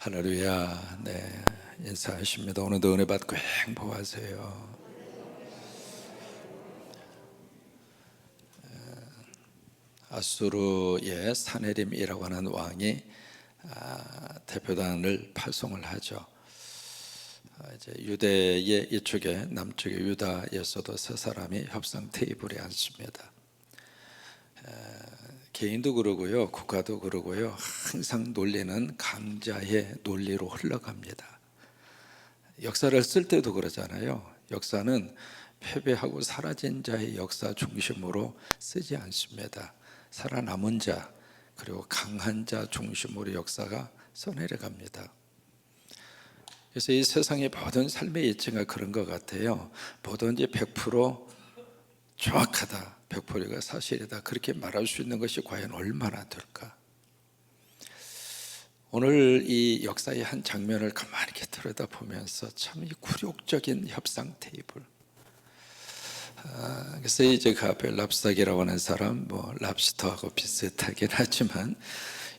할렐루야. 네, 인사하십니다. 오늘도 은혜 받고 행복하세요. 아수르의 사네림이라고 하는 왕이 대표단을 파송을 하죠. 이제 유대의 이쪽에 남쪽의 유다에서도 세 사람이 협상 테이블에 앉습니다. 개인도 그러고요, 국가도 그러고요, 항상 논리는 강자의 논리로 흘러갑니다. 역사를 쓸 때도 그러잖아요. 역사는 패배하고 사라진 자의 역사 중심으로 쓰지 않습니다. 살아남은 자 그리고 강한 자 중심으로 역사가 써내려갑니다. 그래서 이 세상의 모든 삶의 이치가 그런 것 같아요. 뭐든지 100% 정확하다, 100%가 사실이다, 그렇게 말할 수 있는 것이 과연 얼마나 될까? 오늘 이 역사의 한 장면을 가만히 이렇게 들여다보면서 참 굴욕적인 협상 테이블. 그래서 이제 그 앞에 랍스타기라고 하는 사람, 뭐 랍스터하고 비슷하긴 하지만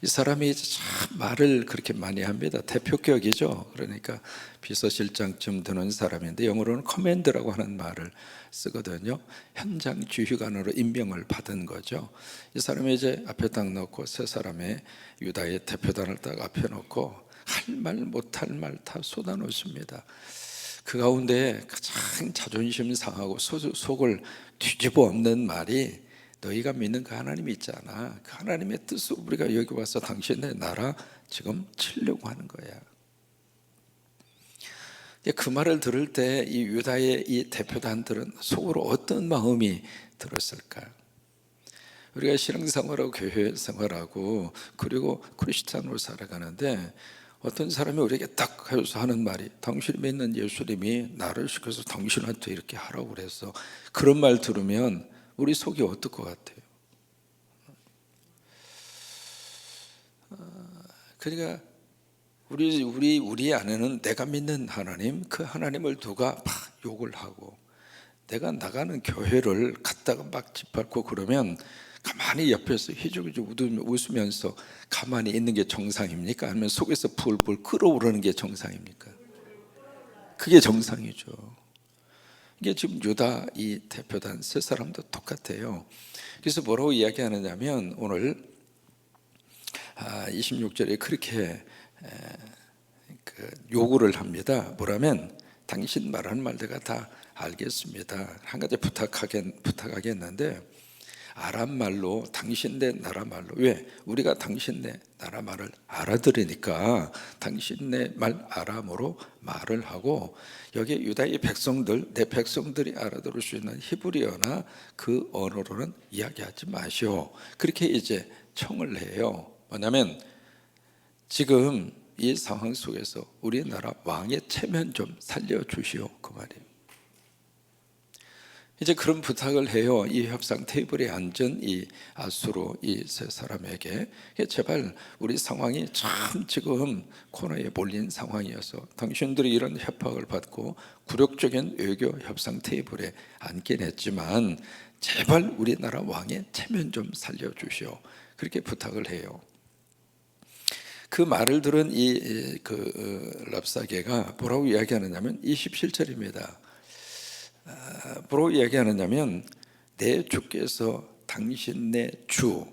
이 사람이 이제 참 말을 그렇게 많이 합니다. 대표격이죠. 그러니까 비서실장쯤 되는 사람인데 영어로는 커맨드라고 하는 말을 쓰거든요. 현장 주휘관으로 임명을 받은 거죠. 이 사람이 이제 앞에 딱 놓고 세 사람의 유다의 대표단을 딱 앞에 놓고 할 말 못할 말 다 쏟아놓습니다. 그 가운데 가장 자존심 상하고 속을 뒤집어 엎는 말이, 너희가 믿는 그 하나님이 있잖아, 그 하나님의 뜻으로 우리가 여기 와서 당신의 나라 지금 치려고 하는 거야. 그 말을 들을 때 이 유다의 이 대표단들은 속으로 어떤 마음이 들었을까? 우리가 신앙생활하고 교회 생활하고 그리고 크리스찬으로 살아가는데 어떤 사람이 우리에게 딱 해서 하는 말이, 당신이 믿는 예수님이 나를 시켜서 당신한테 이렇게 하라고 그래서, 그런 말 들으면 우리 속이 어떨 것 같아요? 그러니까 우리 안에는 내가 믿는 하나님, 그 하나님을 누가 막 욕을 하고, 내가 나가는 교회를 갖다가 막 짓밟고 그러면 가만히 옆에서 희죽희죽 웃으면서 가만히 있는 게 정상입니까? 아니면 속에서 불불 끓어오르는 게 정상입니까? 그게 정상이죠. 이게 지금 유다 이 대표단 세 사람도 똑같아요. 그래서 뭐라고 이야기하느냐면 오늘 26절에 그렇게 요구를 합니다. 뭐라면, 당신 말하는 말 내가 다 알겠습니다. 한 가지 부탁하겠는데 아람 말로, 당신네 나라 말로, 왜? 우리가 당신네 나라 말을 알아들으니까 당신네 말 아람어로 말을 하고, 여기 유다의 백성들, 내 백성들이 알아들을 수 있는 히브리어나 그 언어로는 이야기하지 마시오. 그렇게 이제 청을 해요. 뭐냐면 지금 이 상황 속에서 우리나라 왕의 체면 좀 살려주시오, 그 말이에요. 이제 그런 부탁을 해요. 이 협상 테이블에 앉은 이 아수르 이 세 사람에게, 제발 우리 상황이 참 지금 코너에 몰린 상황이어서 당신들이 이런 협박을 받고 굴욕적인 외교 협상 테이블에 앉긴 했지만 제발 우리나라 왕의 체면 좀 살려주시오, 그렇게 부탁을 해요. 그 말을 들은 이 랍사게가 뭐라고 이야기하느냐면 27절입니다. 뭐라고 이야기하느냐면, 내 주께서 당신네 주,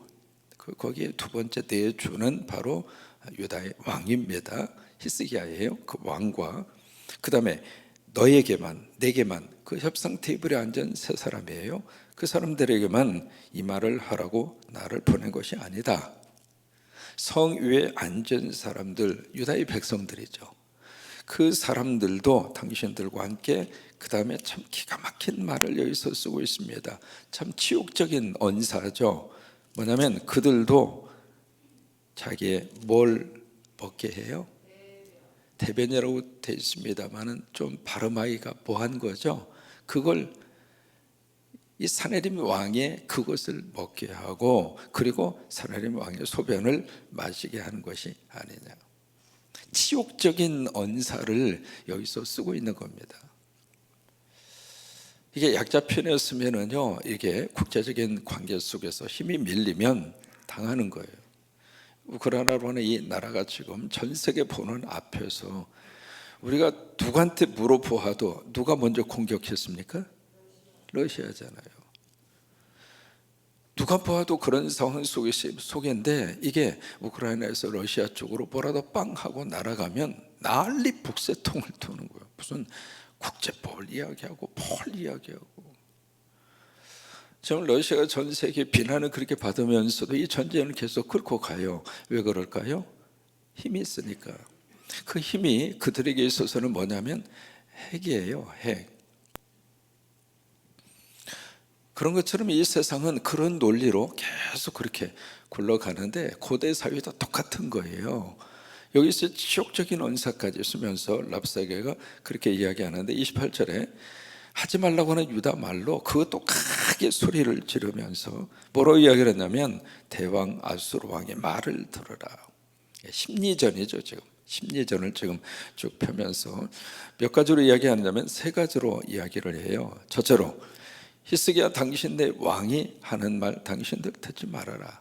거기에 두 번째 내 주는 바로 유다의 왕입니다. 히스기야예요. 그 왕과 그 다음에 너에게만, 내게만, 그 협상 테이블에 앉은 세 사람이에요. 그 사람들에게만 이 말을 하라고 나를 보낸 것이 아니다. 성 위에 앉은 사람들, 유다의 백성들이죠. 그 사람들도 당신들과 함께, 그 다음에 참 기가 막힌 말을 여기서 쓰고 있습니다. 참 치욕적인 언사죠. 뭐냐면 그들도 자기의 뭘 먹게 해요? 대변이라고 되어 있습니다만은 좀 발음하기가 뭐한 거죠. 그걸 이 사네림 왕의 그것을 먹게 하고, 그리고 사네림 왕의 소변을 마시게 하는 것이 아니냐. 치욕적인 언사를 여기서 쓰고 있는 겁니다. 이게 약자편이었으면은요, 이게 국제적인 관계 속에서 힘이 밀리면 당하는 거예요. 우크라이나로 하는 이 나라가 지금 전 세계 보는 앞에서 우리가 누구한테 물어보아도 누가 먼저 공격했습니까? 러시아잖아요. 누가 보아도 그런 상황 속인데 이게 우크라이나에서 러시아 쪽으로 뭐라도 빵 하고 날아가면 난리 북새통을 도는 거예요. 무슨 국제법을 이야기하고 뭘 이야기하고. 지금 러시아가 전 세계 비난을 그렇게 받으면서도 이 전쟁을 계속 끌고 가요. 왜 그럴까요? 힘이 있으니까. 그 힘이 그들에게 있어서는 뭐냐면 핵이에요. 핵. 그런 것처럼 이 세상은 그런 논리로 계속 그렇게 굴러가는데 고대 사회도 똑같은 거예요. 여기서 지옥적인 언사까지 쓰면서 랍사게가 그렇게 이야기하는데 28절에 하지 말라고 하는 유다 말로 그것도 크게 소리를 지르면서 뭐라고 이야기를 했냐면 대왕 아수르 왕의 말을 들으라. 심리전이죠. 지금 심리전을 지금 쭉 펴면서 몇 가지로 이야기하냐면 세 가지로 이야기를 해요. 첫째로 히스기야 당신 내 왕이 하는 말 당신들 듣지 말아라.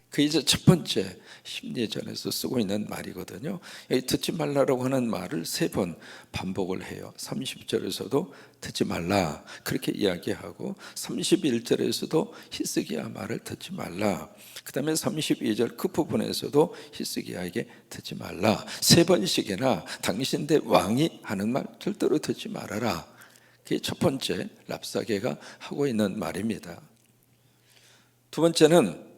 그 이제 첫 번째 심리전에서 쓰고 있는 말이거든요. 여기 듣지 말라라고 하는 말을 세 번 반복을 해요. 30절에서도 듣지 말라 그렇게 이야기하고 31절에서도 히스기야 말을 듣지 말라. 그 다음에 32절 그 부분에서도 히스기야에게 듣지 말라. 세 번씩이나 당신 내 왕이 하는 말 절대로 듣지 말아라. 그게 첫 번째 랍사게가 하고 있는 말입니다. 두 번째는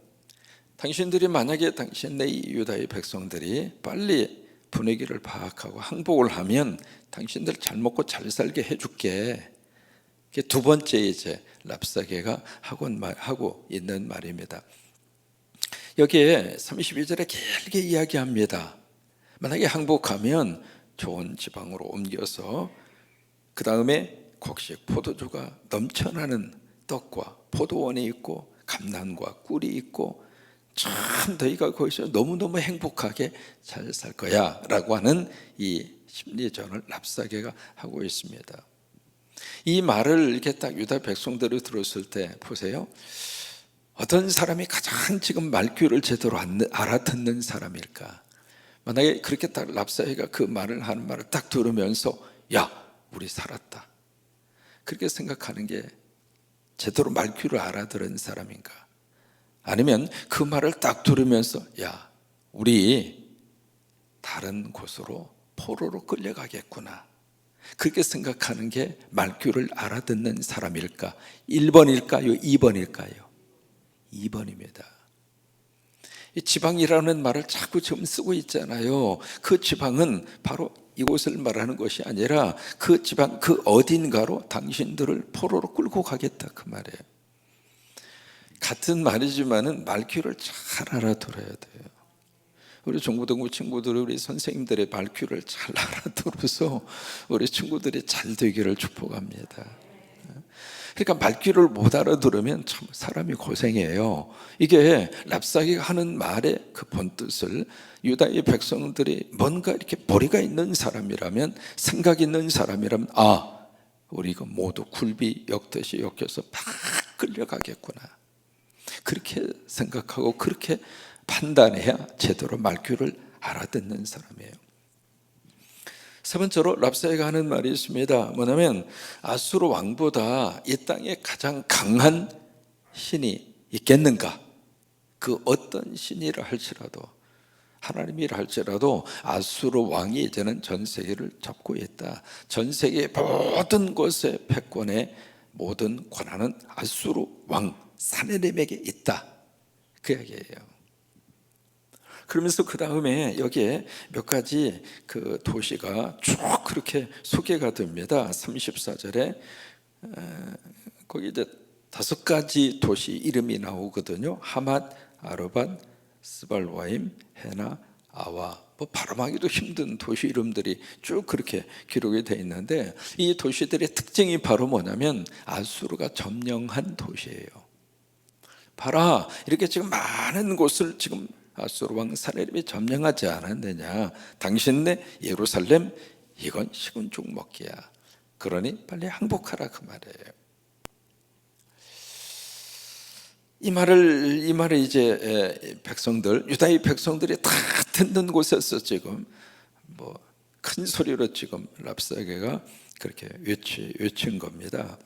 당신들이 만약에 당신 내 유다의 백성들이 빨리 분위기를 파악하고 항복을 하면 당신들 잘 먹고 잘 살게 해줄게. 그게 두 번째 이제 랍사게가 하고 있는 말입니다. 여기에 32절에 길게 이야기합니다. 만약에 항복하면 좋은 지방으로 옮겨서 그 다음에 곡식 포도주가 넘쳐나는 떡과 포도원이 있고 감람과 꿀이 있고 참 너희가 거기서 너무너무 행복하게 잘 살 거야 라고 하는 이 심리전을 랍사게가 하고 있습니다. 이 말을 이렇게 딱 유다 백성들이 들었을 때 보세요. 어떤 사람이 가장 지금 말귀를 제대로 알아듣는 사람일까? 만약에 그렇게 딱 랍사게가 그 말을 하는 말을 딱 들으면서 야 우리 살았다 그렇게 생각하는 게 제대로 말귀를 알아들은 사람인가? 아니면 그 말을 딱 들으면서 야 우리 다른 곳으로 포로로 끌려가겠구나 그렇게 생각하는 게 말귀를 알아듣는 사람일까? 1번일까요? 2번일까요? 2번입니다. 이 지방이라는 말을 자꾸 지금 쓰고 있잖아요. 그 지방은 바로 이곳을 말하는 것이 아니라 그 지방 그 어딘가로 당신들을 포로로 끌고 가겠다 그 말이에요. 같은 말이지만은 말귀를 잘 알아들어야 돼요. 우리 중고등부 친구들이 우리 선생님들의 말귀를 잘 알아들어서 우리 친구들이 잘 되기를 축복합니다. 그러니까 말귀를 못 알아들으면 참 사람이 고생해요. 이게 랍사게가 하는 말의 그 본뜻을 유다의 백성들이 뭔가 이렇게 머리가 있는 사람이라면 생각 있는 사람이라면 아 우리 이거 모두 굴비 엮듯이 엮여서 막 끌려가겠구나 그렇게 생각하고 그렇게 판단해야 제대로 말귀를 알아듣는 사람이에요. 세 번째로 랍사게가 하는 말이 있습니다. 뭐냐면 아수르 왕보다 이 땅에 가장 강한 신이 있겠는가? 그 어떤 신이라 할지라도 하나님이라 할지라도 아수르 왕이 이제는 전 세계를 잡고 있다. 전 세계의 모든 것의 패권의 모든 권한은 아수르 왕 사네립에게 있다. 그 얘기예요. 그러면서 그 다음에 여기에 몇 가지 그 도시가 쭉 그렇게 소개가 됩니다. 34절에 거기 이제 5가지 도시 이름이 나오거든요. 하맛, 아르밧, 스발와임, 헤나, 아와. 뭐 발음하기도 힘든 도시 이름들이 쭉 그렇게 기록이 되어 있는데 이 도시들의 특징이 바로 뭐냐면 아수르가 점령한 도시예요. 봐라 이렇게 지금 많은 곳을 지금 아수르 왕 사네립이 점령하지 않았느냐. 당신네 예루살렘 이건 식은 죽 먹기야. 그러니 빨리 항복하라 그 말이에요. 이 말을 이제 백성들, 유다의 백성들이 다 듣는 곳에서 지금 뭐 큰 소리로 지금 랍사게가 그렇게 외친 겁니다.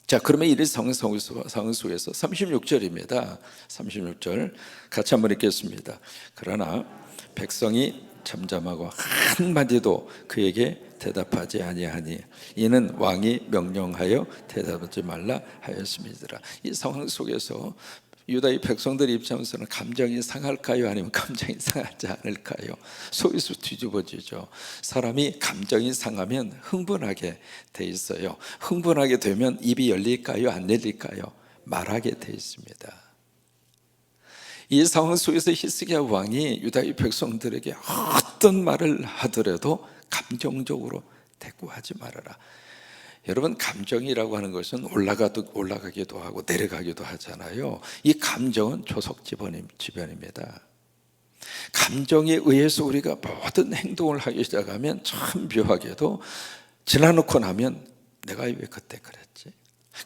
자, 그러면 이 상황 속에서 36절입니다. 36절 같이 한번 읽겠습니다. 그러나 백성이 잠잠하고 한마디도 그에게 대답하지 아니하니 이는 왕이 명령하여 대답하지 말라 하였음이더라. 이 상황 속에서 유다의 백성들 입장에서는 감정이 상할까요? 아니면 감정이 상하지 않을까요? 속에서 뒤집어지죠. 사람이 감정이 상하면 흥분하게 돼 있어요. 흥분하게 되면 입이 열릴까요? 안 열릴까요? 말하게 돼 있습니다. 이 상황 속에서 히스기야 왕이 유다의 백성들에게 어떤 말을 하더라도 감정적으로 대꾸하지 말아라. 여러분, 감정이라고 하는 것은 올라가기도 하고 내려가기도 하잖아요. 이 감정은 조석지변입니다. 감정에 의해서 우리가 모든 행동을 하기 시작하면 참 묘하게도 지나놓고 나면 내가 왜 그때 그랬지?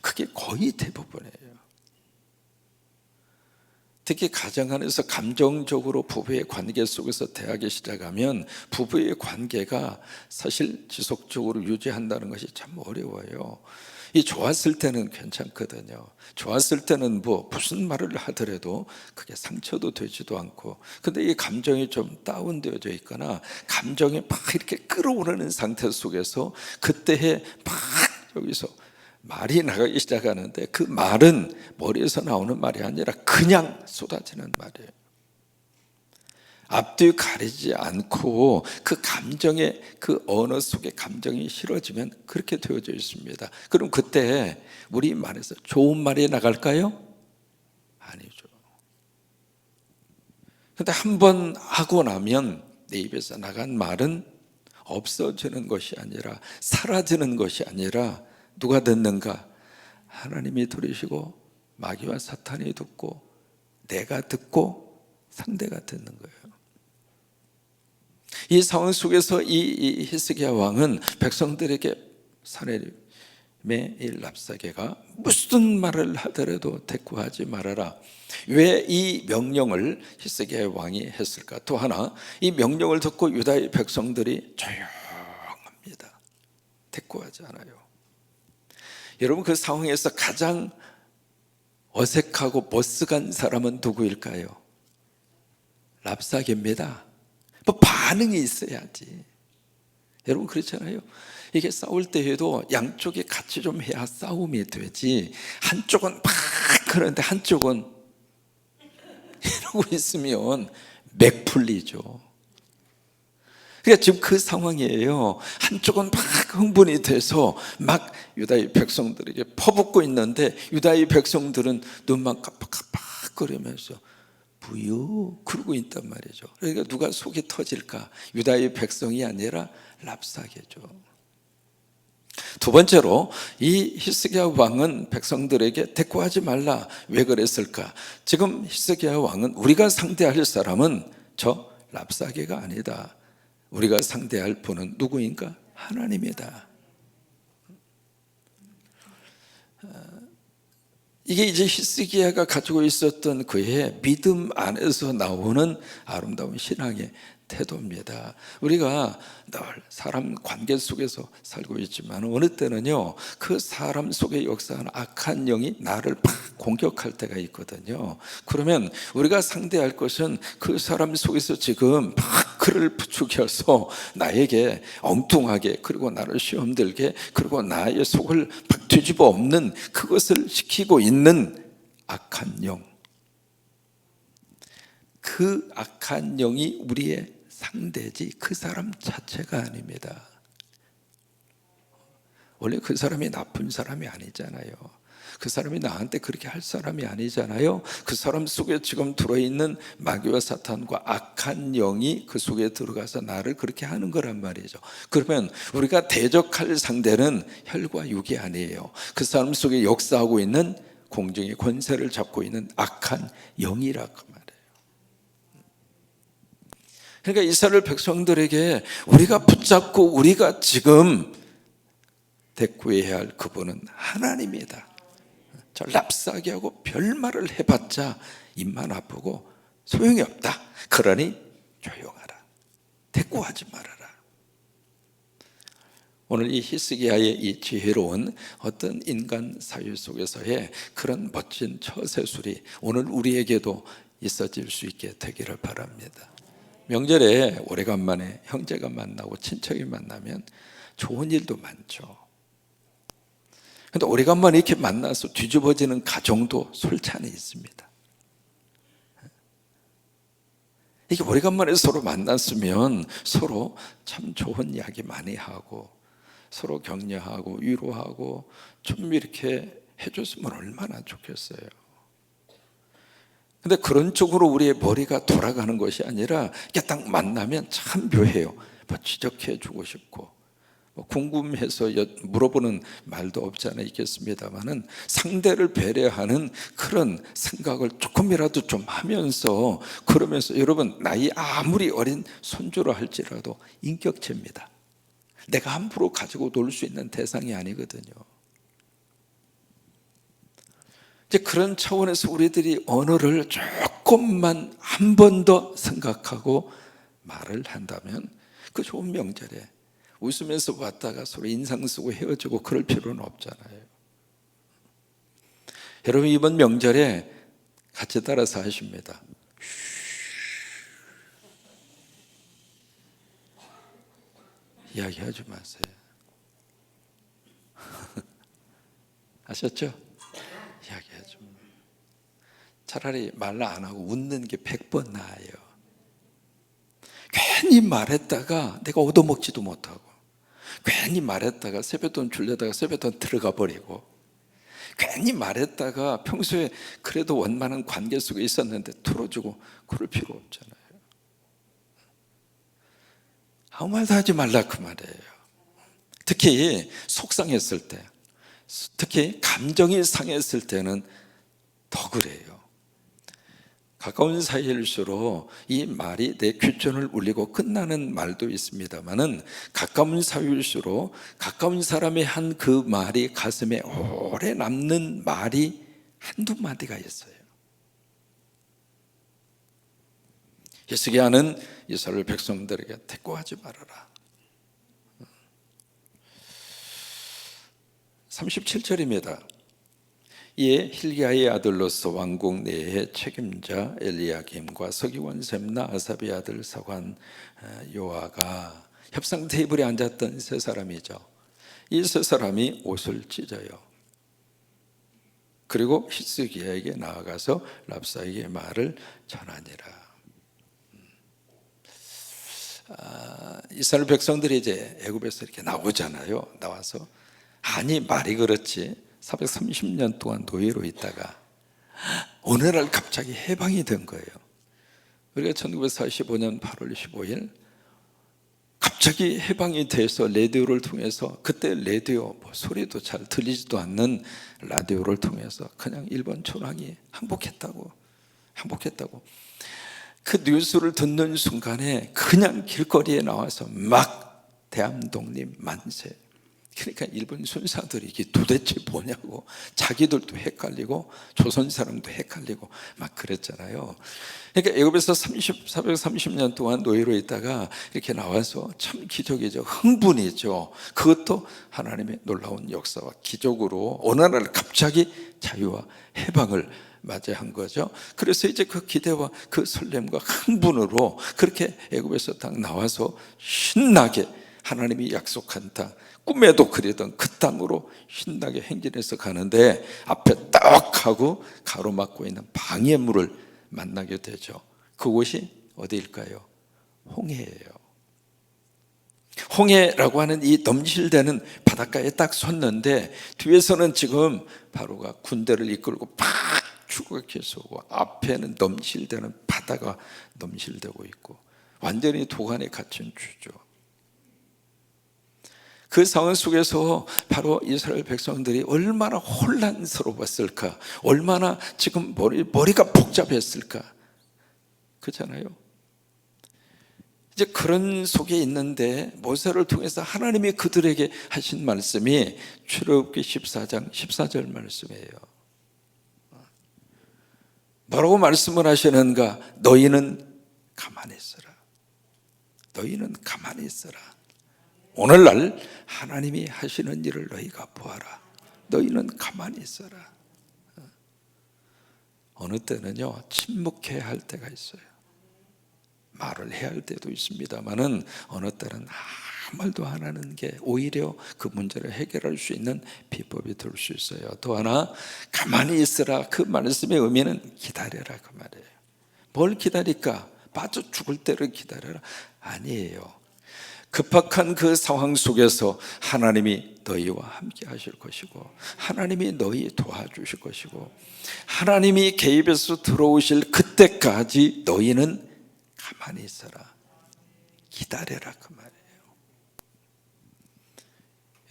그게 거의 대부분이에요. 특히 가정 안에서 감정적으로 부부의 관계 속에서 대하기 시작하면 부부의 관계가 사실 지속적으로 유지한다는 것이 참 어려워요. 이 좋았을 때는 괜찮거든요. 좋았을 때는 무슨 말을 하더라도 그게 상처도 되지도 않고, 근데 이 감정이 좀 다운되어져 있거나 감정이 막 이렇게 끌어오르는 상태 속에서 그때에 막 여기서 말이 나가기 시작하는데 그 말은 머리에서 나오는 말이 아니라 그냥 쏟아지는 말이에요. 앞뒤 가리지 않고 그 감정의 그 언어 속에 감정이 실어지면 그렇게 되어져 있습니다. 그럼 그때 우리 말에서 좋은 말이 나갈까요? 아니죠. 근데 한 번 하고 나면 내 입에서 나간 말은 없어지는 것이 아니라 사라지는 것이 아니라 누가 듣는가? 하나님이 들으시고 마귀와 사탄이 듣고 내가 듣고 상대가 듣는 거예요. 이 상황 속에서 이 히스기야 왕은 백성들에게 사내림의 이 랍사게가 무슨 말을 하더라도 대꾸하지 말아라. 왜 이 명령을 히스기야 왕이 했을까? 또 하나, 이 명령을 듣고 유다의 백성들이 조용합니다. 대꾸하지 않아요. 여러분, 그 상황에서 가장 어색하고 머쓱한 사람은 누구일까요? 랍사게입니다. 반응이 있어야지. 여러분, 그렇잖아요. 이게 싸울 때에도 양쪽이 같이 좀 해야 싸움이 되지, 한쪽은 막 그러는데 한쪽은 이러고 있으면 맥 풀리죠. 그러니까 지금 그 상황이에요. 한쪽은 막 흥분이 돼서 막 유다의 백성들에게 퍼붓고 있는데 유다의 백성들은 눈만 깜빡깜빡거리면서 부유 그러고 있단 말이죠. 그러니까 누가 속이 터질까? 유다의 백성이 아니라 랍사게죠. 두 번째로, 이 히스기야 왕은 백성들에게 대꾸하지 말라. 왜 그랬을까? 지금 히스기야 왕은 우리가 상대할 사람은 저 랍사게가 아니다. 우리가 상대할 분은 누구인가? 하나님이다. 이게 이제 히스기야가 가지고 있었던 그의 믿음 안에서 나오는 아름다운 신앙의 태도입니다. 우리가 늘 사람 관계 속에서 살고 있지만 어느 때는요, 그 사람 속에 역사하는 악한 영이 나를 막 공격할 때가 있거든요. 그러면 우리가 상대할 것은 그 사람 속에서 지금 막 그를 부추겨서 나에게 엉뚱하게, 그리고 나를 시험 들게, 그리고 나의 속을 막 뒤집어 엎는 그것을 시키고 있는 악한 영. 그 악한 영이 우리의 상대지 그 사람 자체가 아닙니다. 원래 그 사람이 나쁜 사람이 아니잖아요. 그 사람이 나한테 그렇게 할 사람이 아니잖아요. 그 사람 속에 지금 들어있는 마귀와 사탄과 악한 영이 그 속에 들어가서 나를 그렇게 하는 거란 말이죠. 그러면 우리가 대적할 상대는 혈과 육이 아니에요. 그 사람 속에 역사하고 있는 공중의 권세를 잡고 있는 악한 영이라고 말해요. 그러니까 이스라엘 백성들에게 우리가 붙잡고 우리가 지금 대꾸해야 할 그분은 하나님이다. 랍싸게 하고 별말을 해봤자 입만 아프고 소용이 없다. 그러니 조용하라. 대꾸하지 말아라. 오늘 이 히스기야의 이 지혜로운 어떤 인간 사유 속에서의 그런 멋진 처세술이 오늘 우리에게도 있어질 수 있게 되기를 바랍니다. 명절에 오래간만에 형제가 만나고 친척이 만나면 좋은 일도 많죠. 그런데 오래간만에 이렇게 만나서 뒤집어지는 가정도 솔찬히 있습니다. 이게 오래간만에 서로 만났으면 서로 참 좋은 이야기 많이 하고 서로 격려하고 위로하고 좀 이렇게 해줬으면 얼마나 좋겠어요. 근데 그런 쪽으로 우리의 머리가 돌아가는 것이 아니라 이게 딱 만나면 참 묘해요. 뭐 지적해 주고 싶고 뭐 궁금해서 물어보는 말도 없지 않아 있겠습니다만은 상대를 배려하는 그런 생각을 조금이라도 좀 하면서 그러면서 여러분 나이 아무리 어린 손주라 할지라도 인격체입니다. 내가 함부로 가지고 놀 수 있는 대상이 아니거든요. 이제 그런 차원에서 우리들이 언어를 조금만 한 번 더 생각하고 말을 한다면 그 좋은 명절에 웃으면서 왔다가 서로 인상 쓰고 헤어지고 그럴 필요는 없잖아요. 여러분 이번 명절에 같이 따라서 하십니다. 이야기하지 마세요. 아셨죠? 이야기하지 마. 차라리 말 안 하고 웃는 게 100번 나아요. 괜히 말했다가 내가 얻어먹지도 못하고 괜히 말했다가 세뱃돈 주려다가 세뱃돈 들어가 버리고 괜히 말했다가 평소에 그래도 원만한 관계 속에 있었는데 틀어주고 그럴 필요 없잖아요. 아무 말도 하지 말라 그 말이에요. 특히 속상했을 때, 특히 감정이 상했을 때는 더 그래요. 가까운 사이일수록 이 말이 내 귓전을 울리고 끝나는 말도 있습니다만은 가까운 사이일수록 가까운 사람이 한 그 말이 가슴에 오래 남는 말이 한두 마디가 있어요. 히스기야는 이스라엘 백성들에게 대꾸하지 말아라. 37절입니다. 이에 hil기야의 아들로서 왕궁 내의 책임자 엘리야김과 서기관 셈나 아삽의 아들 사관 요아가 협상 테이블에 앉았던 세 사람이죠. 이 세 사람이 옷을 찢어요. 그리고 히스기야에게 나아가서 랍사에게 말을 전하니라. 이스라엘 백성들이 이제 애굽에서 이렇게 나오잖아요. 나와서 아니 말이 그렇지 430년 동안 노예로 있다가 어느 날 갑자기 해방이 된 거예요. 우리가 1945년 8월 15일 갑자기 해방이 돼서 라디오를 통해서 그때 라디오 소리도 잘 들리지도 않는 라디오를 통해서 그냥 일본 천황이 항복했다고 그 뉴스를 듣는 순간에 그냥 길거리에 나와서 막 대한독립 만세. 그러니까 일본 순사들이 이게 도대체 뭐냐고 자기들도 헷갈리고 조선 사람도 헷갈리고 막 그랬잖아요. 그러니까 애굽에서 430년 동안 노예로 있다가 이렇게 나와서 참 기적이죠. 흥분이죠. 그것도 하나님의 놀라운 역사와 기적으로 어느 날 갑자기 자유와 해방을 맞이한 거죠. 그래서 이제 그 기대와 그 설렘과 흥분으로 그렇게 애굽에서 딱 나와서 신나게 하나님이 약속한 땅, 꿈에도 그리던 그 땅으로 신나게 행진해서 가는데 앞에 딱 하고 가로막고 있는 방해물을 만나게 되죠. 그곳이 어디일까요? 홍해예요. 홍해라고 하는 이 넘실대는 바닷가에 딱 섰는데 뒤에서는 지금 바로가 군대를 이끌고 팍 추격해 쏘고 앞에는 넘실대는 바다가 넘실대고 있고 완전히 도간에 갇힌 주죠. 그 상황 속에서 바로 이스라엘 백성들이 얼마나 혼란스러웠을까, 얼마나 지금 머리가 복잡했을까, 그렇잖아요. 이제 그런 속에 있는데 모세를 통해서 하나님이 그들에게 하신 말씀이 출애굽기 14장 14절 말씀이에요. 뭐라고 말씀을 하시는가? 너희는 가만히 있어라. 너희는 가만히 있어라. 오늘날 하나님이 하시는 일을 너희가 보아라. 너희는 가만히 있어라. 어느 때는요, 침묵해야 할 때가 있어요. 말을 해야 할 때도 있습니다만은 어느 때는 아무 말도 안 하는 게 오히려 그 문제를 해결할 수 있는 비법이 될 수 있어요. 또 하나, 가만히 있으라. 그 말씀의 의미는 기다려라 그 말이에요. 뭘 기다릴까? 빠져 죽을 때를 기다려라? 아니에요. 급박한 그 상황 속에서 하나님이 너희와 함께 하실 것이고, 하나님이 너희 도와주실 것이고, 하나님이 개입해서 들어오실 그때까지 너희는 가만히 있어라. 기다려라 그 말이에요.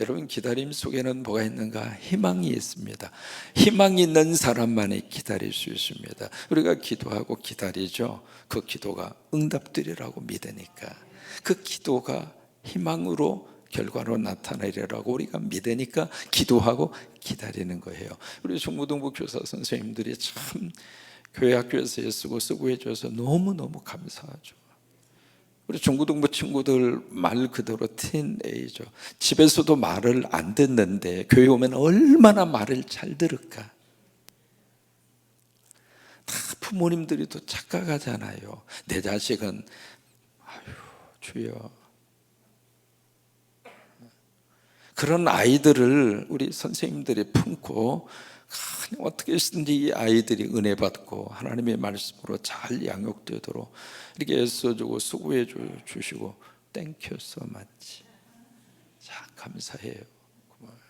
여러분, 기다림 속에는 뭐가 있는가? 희망이 있습니다. 희망이 있는 사람만이 기다릴 수 있습니다. 우리가 기도하고 기다리죠. 그 기도가 응답되리라고 믿으니까, 그 기도가 희망으로 결과로 나타나리라고 우리가 믿으니까 기도하고 기다리는 거예요. 우리 중고등부 교사 선생님들이 참 교회 학교에서 애쓰고 쓰고 해줘서 너무너무 감사하죠. 우리 중고등부 친구들 말 그대로 틴에이저, 집에서도 말을 안 듣는데 교회 오면 얼마나 말을 잘 들을까. 다 부모님들이 또 착각하잖아요. 내 자식은 아유 주여, 그런 아이들을 우리 선생님들이 품고 그냥 어떻게 해서든지 이 아이들이 은혜 받고 하나님의 말씀으로 잘 양육되도록 이렇게 애써주고 수고해 주시고 땡큐 소 마치. 참 감사해요. 고마워요.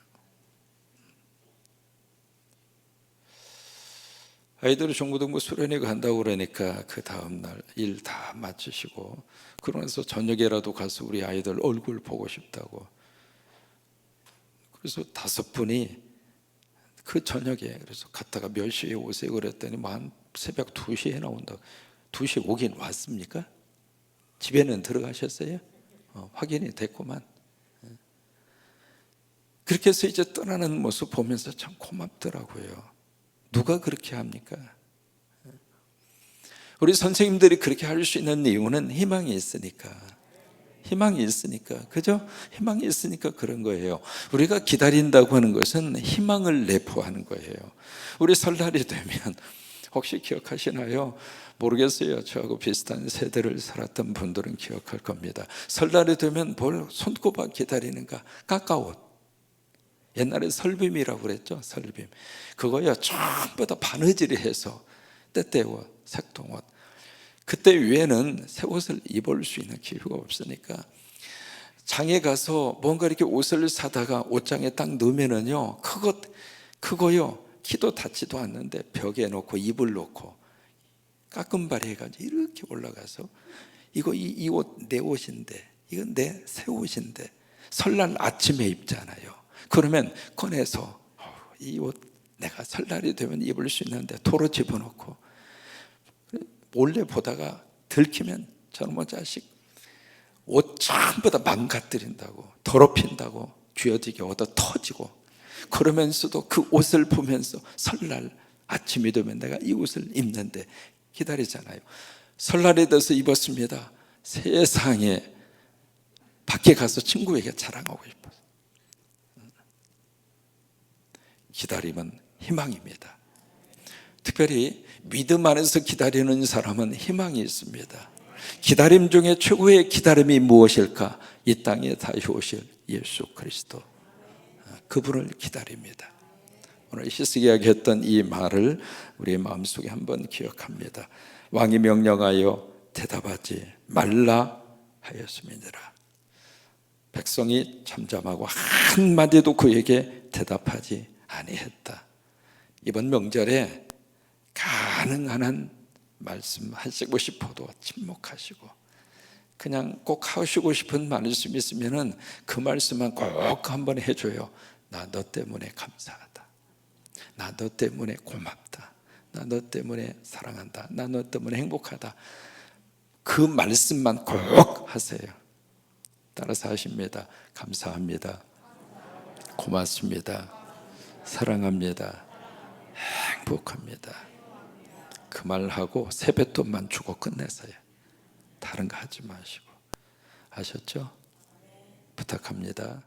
아이들이 중고등부 수련회 간다고 그러니까 그 다음날 일 다 마치시고 그러면서 저녁에라도 가서 우리 아이들 얼굴 보고 싶다고. 그래서 5분이 그 저녁에 그래서 갔다가 몇 시에 오세요 그랬더니 뭐 한 새벽 2시에 나온다. 2시에 오긴 왔습니까? 집에는 들어가셨어요? 확인이 됐구만. 그렇게 해서 이제 떠나는 모습 보면서 참 고맙더라고요. 누가 그렇게 합니까? 우리 선생님들이 그렇게 할 수 있는 이유는 희망이 있으니까. 희망이 있으니까, 그죠? 희망이 있으니까 그런 거예요. 우리가 기다린다고 하는 것은 희망을 내포하는 거예요. 우리 설날이 되면 혹시 기억하시나요? 모르겠어요. 저하고 비슷한 세대를 살았던 분들은 기억할 겁니다. 설날이 되면 뭘 손꼽아 기다리는가? 까까옷. 옛날에 설빔이라고 그랬죠. 설빔. 그거요 전부 다 바느질을 해서 때때옷, 색동옷. 그때 위에는 새 옷을 입을 수 있는 기회가 없으니까 장에 가서 뭔가 이렇게 옷을 사다가 옷장에 딱 넣으면은요 그거요 키도 닿지도 않는데 벽에 놓고 이불 놓고 까끔발이 해가지고 이렇게 올라가서 이거 이 옷 내 옷인데 이건 내 새 옷인데 설날 아침에 입잖아요. 그러면 꺼내서 이 옷 내가 설날이 되면 입을 수 있는데 도로 집어넣고 몰래 보다가 들키면 저놈의 자식 옷 전부 다 망가뜨린다고, 더럽힌다고, 쥐어지게 얻어 터지고, 그러면서도 그 옷을 보면서 설날 아침이 되면 내가 이 옷을 입는데 기다리잖아요. 설날에 돼서 입었습니다. 세상에 밖에 가서 친구에게 자랑하고 싶어서. 기다림은 희망입니다. 특별히 믿음 안에서 기다리는 사람은 희망이 있습니다. 기다림 중에 최고의 기다림이 무엇일까? 이 땅에 다시 오실 예수 그리스도, 그분을 기다립니다. 오늘 히스기야가 했던 이 말을 우리의 마음속에 한번 기억합니다. 왕이 명령하여 대답하지 말라 하였음이니라. 백성이 잠잠하고 한마디도 그에게 대답하지 아니했다. 이번 명절에 가능한 한 말씀하시고 싶어도 침묵하시고 그냥 꼭 하시고 싶은 말씀 있으면 그 말씀만 꼭 한번 해줘요. 나 너 때문에 감사하다. 나 너 때문에 고맙다. 나 너 때문에 사랑한다. 나 너 때문에 행복하다. 그 말씀만 꼭 하세요. 따라서 하십니다. 감사합니다. 고맙습니다. 사랑합니다. 행복합니다. 그 그 말하고 세뱃돈만 주고 끝내세요. 다른 거 하지 마시고. 아셨죠? 부탁합니다.